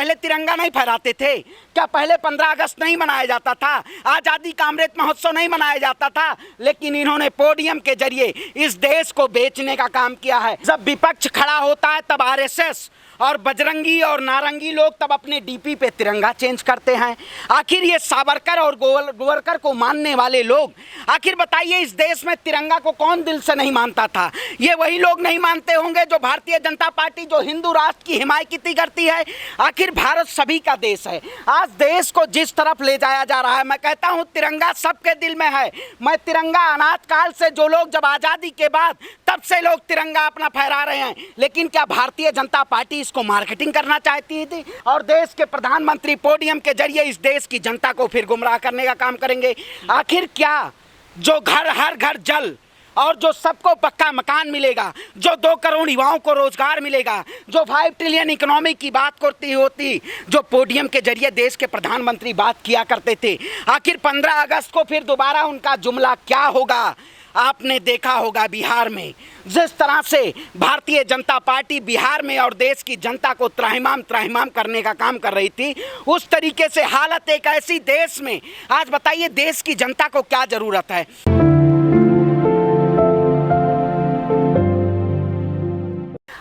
पहले तिरंगा नहीं फहराते थे? क्या पहले 15 अगस्त नहीं मनाया जाता था? आज़ादी का अमृत महोत्सव नहीं मनाया जाता था? लेकिन इन्होंने पोडियम के जरिए इस देश को बेचने का काम किया है। जब विपक्ष खड़ा होता है तब आरएसएस और बजरंगी और नारंगी लोग तब अपने डीपी पे तिरंगा चेंज करते हैं। आखिर ये सावरकर और गोवरकर को मानने वाले लोग, आखिर बताइए इस देश में तिरंगा को कौन दिल से नहीं मानता था? ये वही लोग नहीं मानते होंगे जो भारतीय जनता पार्टी, जो हिंदू राष्ट्र की हिमायत करती है। आखिर भारत सभी का देश है। आज देश को जिस तरफ ले जाया जा रहा है, मैं कहता हूँ तिरंगा सबके दिल में है। मैं तिरंगा अनाथ काल से, जो लोग जब आज़ादी के बाद तब से लोग तिरंगा अपना फहरा रहे हैं, लेकिन क्या भारतीय जनता पार्टी इसको मार्केटिंग करना चाहती थी और देश के प्रधानमंत्री पोडियम के जरिए इस देश की जनता को फिर गुमराह करने का काम करेंगे? आखिर क्या जो हर घर जल और जो सबको पक्का मकान मिलेगा, जो 2 करोड़ युवाओं को रोजगार मिलेगा, जो 5 ट्रिलियन इकोनॉमी की बात करती होती, जो पोडियम के जरिए देश के प्रधानमंत्री बात किया करते थे, आखिर 15 अगस्त को फिर दोबारा उनका जुमला क्या होगा? आपने देखा होगा बिहार में जिस तरह से भारतीय जनता पार्टी बिहार में और देश की जनता को त्राहिमाम करने का काम कर रही थी, उस तरीके से हालत एक ऐसी देश में, आज बताइए देश की जनता को क्या जरूरत है?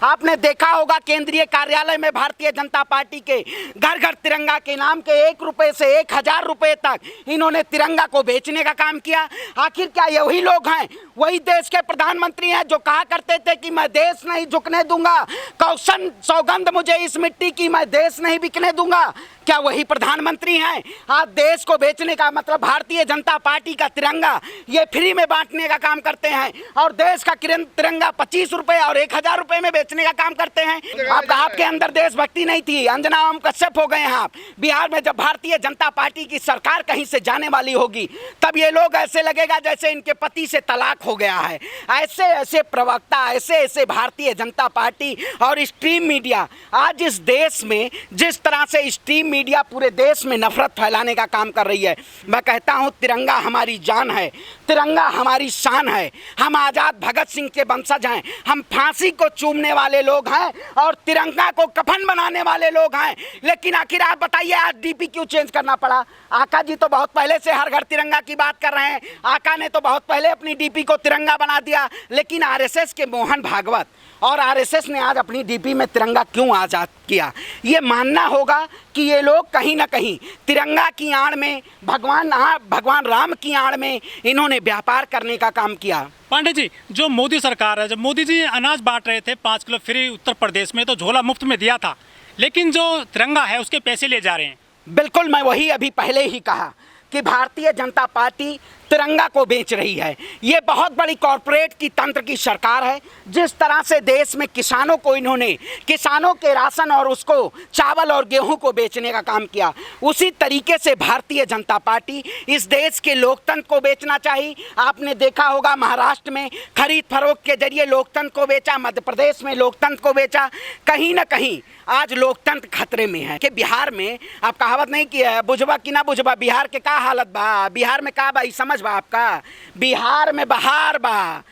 आपने देखा होगा केंद्रीय कार्यालय में भारतीय जनता पार्टी के घर घर तिरंगा के नाम के 1 रुपए से 1000 रुपए तक इन्होंने तिरंगा को बेचने का काम किया। आखिर क्या यही लोग हैं, वही देश के प्रधानमंत्री हैं जो कहा करते थे कि मैं देश नहीं झुकने दूंगा, कौशन सौगंध मुझे इस मिट्टी की, मैं देश नहीं बिकने दूंगा? क्या वही प्रधानमंत्री हैं? आज देश को बेचने का मतलब भारतीय जनता पार्टी का तिरंगा ये फ्री में बांटने का काम करते हैं और देश का तिरंगा 25 रुपए और 1000 रुपए में बेचने का काम करते हैं। आपके अंदर देशभक्ति नहीं थी, अंजना ओम कश्यप हो गए हैं आप। बिहार में जब भारतीय जनता पार्टी की सरकार कहीं से जाने वाली होगी तब ये लोग ऐसे लगेगा जैसे इनके पति से तलाक हो गया है। ऐसे ऐसे प्रवक्ता, ऐसे ऐसे भारतीय जनता पार्टी और स्ट्रीम मीडिया आज इस देश में जिस तरह से स्ट्रीम मीडिया पूरे देश में नफरत फैलाने का काम कर रही है, मैं कहता हूं तिरंगा हमारी जान है, तिरंगा हमारी शान है। हम आजाद भगत सिंह के वंशज हैं, हम फांसी को चूमने वाले लोग हैं और तिरंगा को कफन बनाने वाले लोग हैं। लेकिन आखिर आप बताइए आज डीपी क्यों चेंज करना पड़ा? आका जी तो बहुत पहले से हर घर तिरंगा की बात कर रहे हैं, आका ने तो बहुत पहले अपनी डीपी को तिरंगा बना दिया। लेकिन आरएसएस के मोहन भागवत और आरएसएस ने आज अपनी डीपी में तिरंगा क्यों आजाद किया? ये मानना होगा कि ये लोग कहीं ना कहीं तिरंगा की आड़ में, भगवान राम की आड़ में इन्होंने व्यापार करने का काम किया। पांडे जी, जो मोदी सरकार है, जब मोदी जी अनाज बांट रहे थे 5 किलो फ्री उत्तर प्रदेश में, तो झोला मुफ्त में दिया था, लेकिन जो तिरंगा है उसके पैसे ले जा रहे हैं। बिल्कुल, मैं वही अभी पहले ही कहा कि भारतीय जनता पार्टी तिरंगा को बेच रही है। ये बहुत बड़ी कॉरपोरेट की तंत्र की सरकार है। जिस तरह से देश में किसानों को इन्होंने किसानों के राशन और उसको चावल और गेहूं को बेचने का काम किया, उसी तरीके से भारतीय जनता पार्टी इस देश के लोकतंत्र को बेचना चाहिए। आपने देखा होगा महाराष्ट्र में खरीद फरोख्त के जरिए लोकतंत्र को बेचा, मध्य प्रदेश में लोकतंत्र को बेचा। कहीं ना कहीं आज लोकतंत्र खतरे में है। कि बिहार में आप कहावत नहीं की है, बुझबा कि ना बुझबा, बिहार के का हालत बा, बिहार में का बा समझ बा आपका? बिहार में बहार बा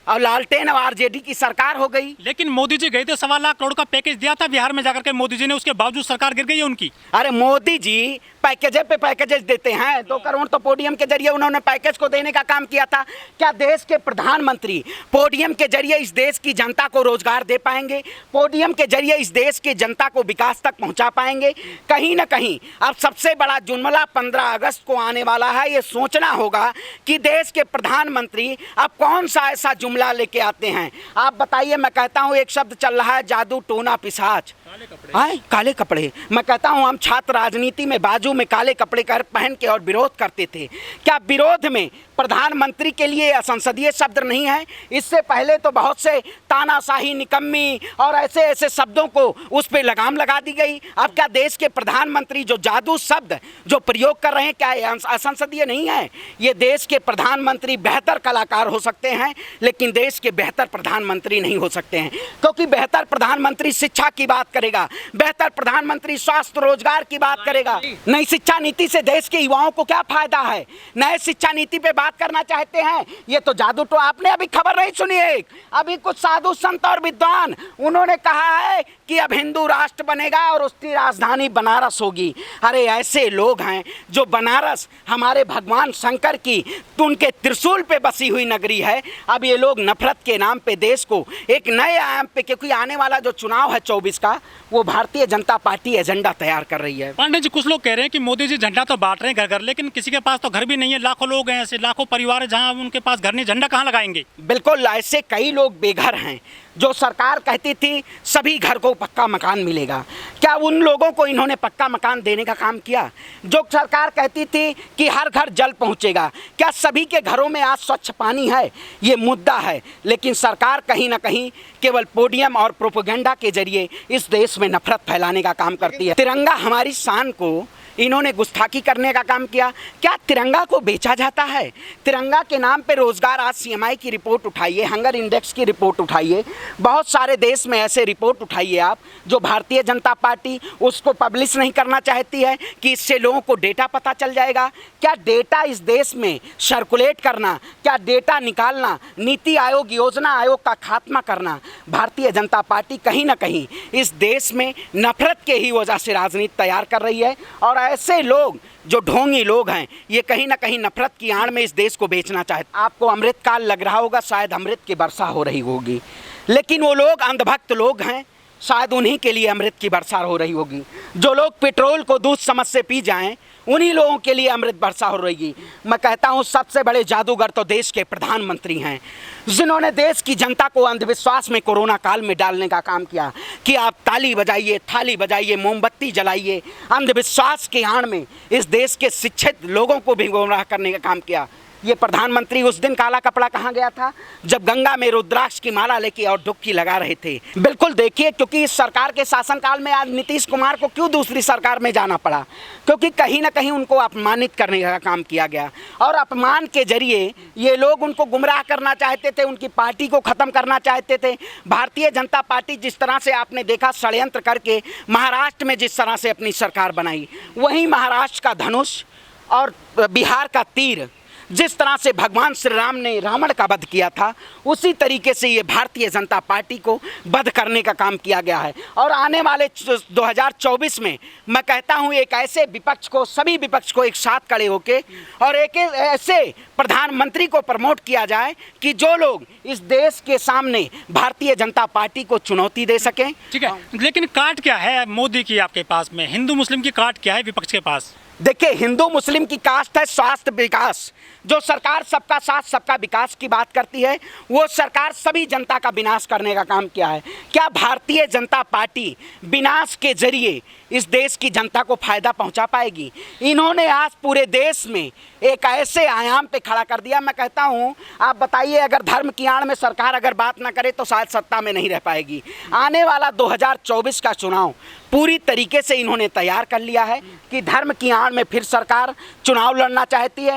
और लालटेन और आरजेडी की सरकार हो गई। लेकिन मोदी जी गए थे, 1.25 लाख करोड़ का पैकेज दिया था बिहार में जाकर के मोदी जी ने, उसके बावजूद सरकार गिर गई है उनकी। अरे मोदी जी पैकेज पे पैकेजेस देते हैं, 2 करोड़ तो पोडियम के जरिए उन्होंने पैकेज को देने का काम किया था। क्या देश के प्रधानमंत्री पोडियम के जरिए इस देश की जनता को रोजगार दे पाएंगे? पोडियम के जरिए इस देश की जनता को विकास तक पहुंचा पाएंगे? कहीं ना कहीं अब सबसे बड़ा जुमला 15 अगस्त को आने वाला है। ये सोचना होगा कि देश के प्रधानमंत्री अब कौन सा ऐसा जुमला लेके आते हैं। आप बताइए, मैं कहता हूँ एक शब्द चल रहा है, जादू टोना पिशाच, काले कपड़े। मैं कहता हूँ हम छात्र राजनीति में बाजू में काले कपड़े पहन के और विरोध करते थे। क्या विरोध में प्रधानमंत्री के लिए असंसदीय शब्द नहीं है? इससे पहले तो बहुत से तानाशाही, निकम्मी और ऐसे ऐसे शब्दों को उस पर लगाम लगा दी गई। अब क्या देश के प्रधानमंत्री जो जादू शब्द जो प्रयोग कर रहे हैं, क्या असंसदीय नहीं है? ये देश के प्रधानमंत्री बेहतर कलाकार हो सकते हैं, लेकिन देश के बेहतर प्रधानमंत्री नहीं हो सकते हैं। क्योंकि बेहतर प्रधानमंत्री शिक्षा की बात करेगा, बेहतर प्रधानमंत्री स्वास्थ्य रोजगार की बात करेगा। नई शिक्षा नीति से देश के युवाओं को क्या फायदा है? नए शिक्षा नीति पे बात करना चाहते हैं, ये तो जादू। तो आपने अभी खबर नहीं सुनी? एक अभी कुछ साधु संत और विद्वान उन्होंने कहा है कि अब हिंदू राष्ट्र बनेगा और उसकी राजधानी बनारस होगी। अरे ऐसे लोग हैं जो बनारस हमारे भगवान शंकर की उनके त्रिशूल पे बसी हुई नगरी है। अब ये लोग नफरत के नाम पे देश को एक नए आयाम पे, क्योंकि आने वाला जो चुनाव है 24 का, वो भारतीय जनता पार्टी एजेंडा तैयार कर रही है। पांडे जी, कुछ लोग कह रहे हैं कि मोदी जी झंडा तो बांट रहे हैं घर घर, लेकिन किसी के पास तो घर भी नहीं है। लाखों लोग हैं ऐसे, लाखों परिवार है जहां उनके पास घर नहीं, झंडा कहां लगाएंगे? बिल्कुल, ऐसे कई लोग बेघर हैं। जो सरकार कहती थी सभी घर को पक्का मकान मिलेगा, क्या उन लोगों को इन्होंने पक्का मकान देने का काम किया? जो सरकार कहती थी कि हर घर जल पहुंचेगा, क्या सभी के घरों में आज स्वच्छ पानी है? ये मुद्दा है। लेकिन सरकार कहीं ना कहीं केवल पोडियम और प्रोपेगेंडा के जरिए इस देश में नफरत फैलाने का काम करती है। तिरंगा हमारी शान को इन्होंने गुस्ताखी करने का काम किया। क्या तिरंगा को बेचा जाता है? तिरंगा के नाम पे रोजगार, आज सीएमआई की रिपोर्ट उठाइए, हंगर इंडेक्स की रिपोर्ट उठाइए, बहुत सारे देश में ऐसे रिपोर्ट उठाइए आप, जो भारतीय जनता पार्टी उसको पब्लिश नहीं करना चाहती है कि इससे लोगों को डेटा पता चल जाएगा। क्या डेटा इस देश में सर्कुलेट करना, क्या डेटा निकालना, नीति आयोग, योजना आयोग का खात्मा करना, भारतीय जनता पार्टी कहीं ना कहीं इस देश में नफरत के ही वजह से राजनीति तैयार कर रही है। और ऐसे लोग जो ढोंगी लोग हैं, ये कहीं ना कहीं नफरत की आड़ में इस देश को बेचना चाहते। आपको अमृत काल लग रहा होगा, शायद अमृत की वर्षा हो रही होगी, लेकिन वो लोग अंधभक्त लोग हैं, शायद उन्हीं के लिए अमृत की वर्षा हो रही होगी। जो लोग पेट्रोल को दूध समझ से पी जाएं, उन्हीं लोगों के लिए अमृत वर्षा हो रही। मैं कहता हूं सबसे बड़े जादूगर तो देश के प्रधानमंत्री हैं, जिन्होंने देश की जनता को अंधविश्वास में कोरोना काल में डालने का काम किया कि आप ताली बजाइए, थाली बजाइए, मोमबत्ती जलाइए। अंधविश्वास के आड़ में इस देश के शिक्षित लोगों को भी गुमराह करने का काम किया। ये प्रधानमंत्री उस दिन काला कपड़ा कहाँ गया था जब गंगा में रुद्राक्ष की माला लेके और डुबकी लगा रहे थे? बिल्कुल देखिए, क्योंकि इस सरकार के शासनकाल में आज नीतीश कुमार को क्यों दूसरी सरकार में जाना पड़ा? क्योंकि कहीं ना कहीं उनको अपमानित करने का काम किया गया, और अपमान के जरिए ये लोग उनको गुमराह करना चाहते थे, उनकी पार्टी को ख़त्म करना चाहते थे। भारतीय जनता पार्टी जिस तरह से आपने देखा षड्यंत्र करके महाराष्ट्र में जिस तरह से अपनी सरकार बनाई, वहीं महाराष्ट्र का धनुष और बिहार का तीर, जिस तरह से भगवान श्री राम ने रावण का वध किया था, उसी तरीके से ये भारतीय जनता पार्टी को वध करने का काम किया गया है। और आने वाले 2024 में मैं कहता हूँ एक ऐसे विपक्ष को, सभी विपक्ष को एक साथ खड़े होके और एक ऐसे प्रधानमंत्री को प्रमोट किया जाए कि जो लोग इस देश के सामने भारतीय जनता पार्टी को चुनौती दे सकें। ठीक है, लेकिन काट क्या है मोदी की आपके पास में? हिंदू मुस्लिम की काट क्या है विपक्ष के पास? देखिए, हिंदू मुस्लिम की कास्ट है स्वास्थ्य विकास। जो सरकार सबका साथ सबका विकास की बात करती है, वो सरकार सभी जनता का विनाश करने का काम किया है। क्या भारतीय जनता पार्टी विनाश के जरिए इस देश की जनता को फायदा पहुंचा पाएगी? इन्होंने आज पूरे देश में एक ऐसे आयाम पे खड़ा कर दिया। मैं कहता हूं, आप बताइए, अगर धर्म की आड़ में सरकार अगर बात ना करे तो शायद सत्ता में नहीं रह पाएगी। आने वाला 2024 का चुनाव पूरी तरीके से इन्होंने तैयार कर लिया है कि धर्म की आड़ में फिर सरकार चुनाव लड़ना चाहती है।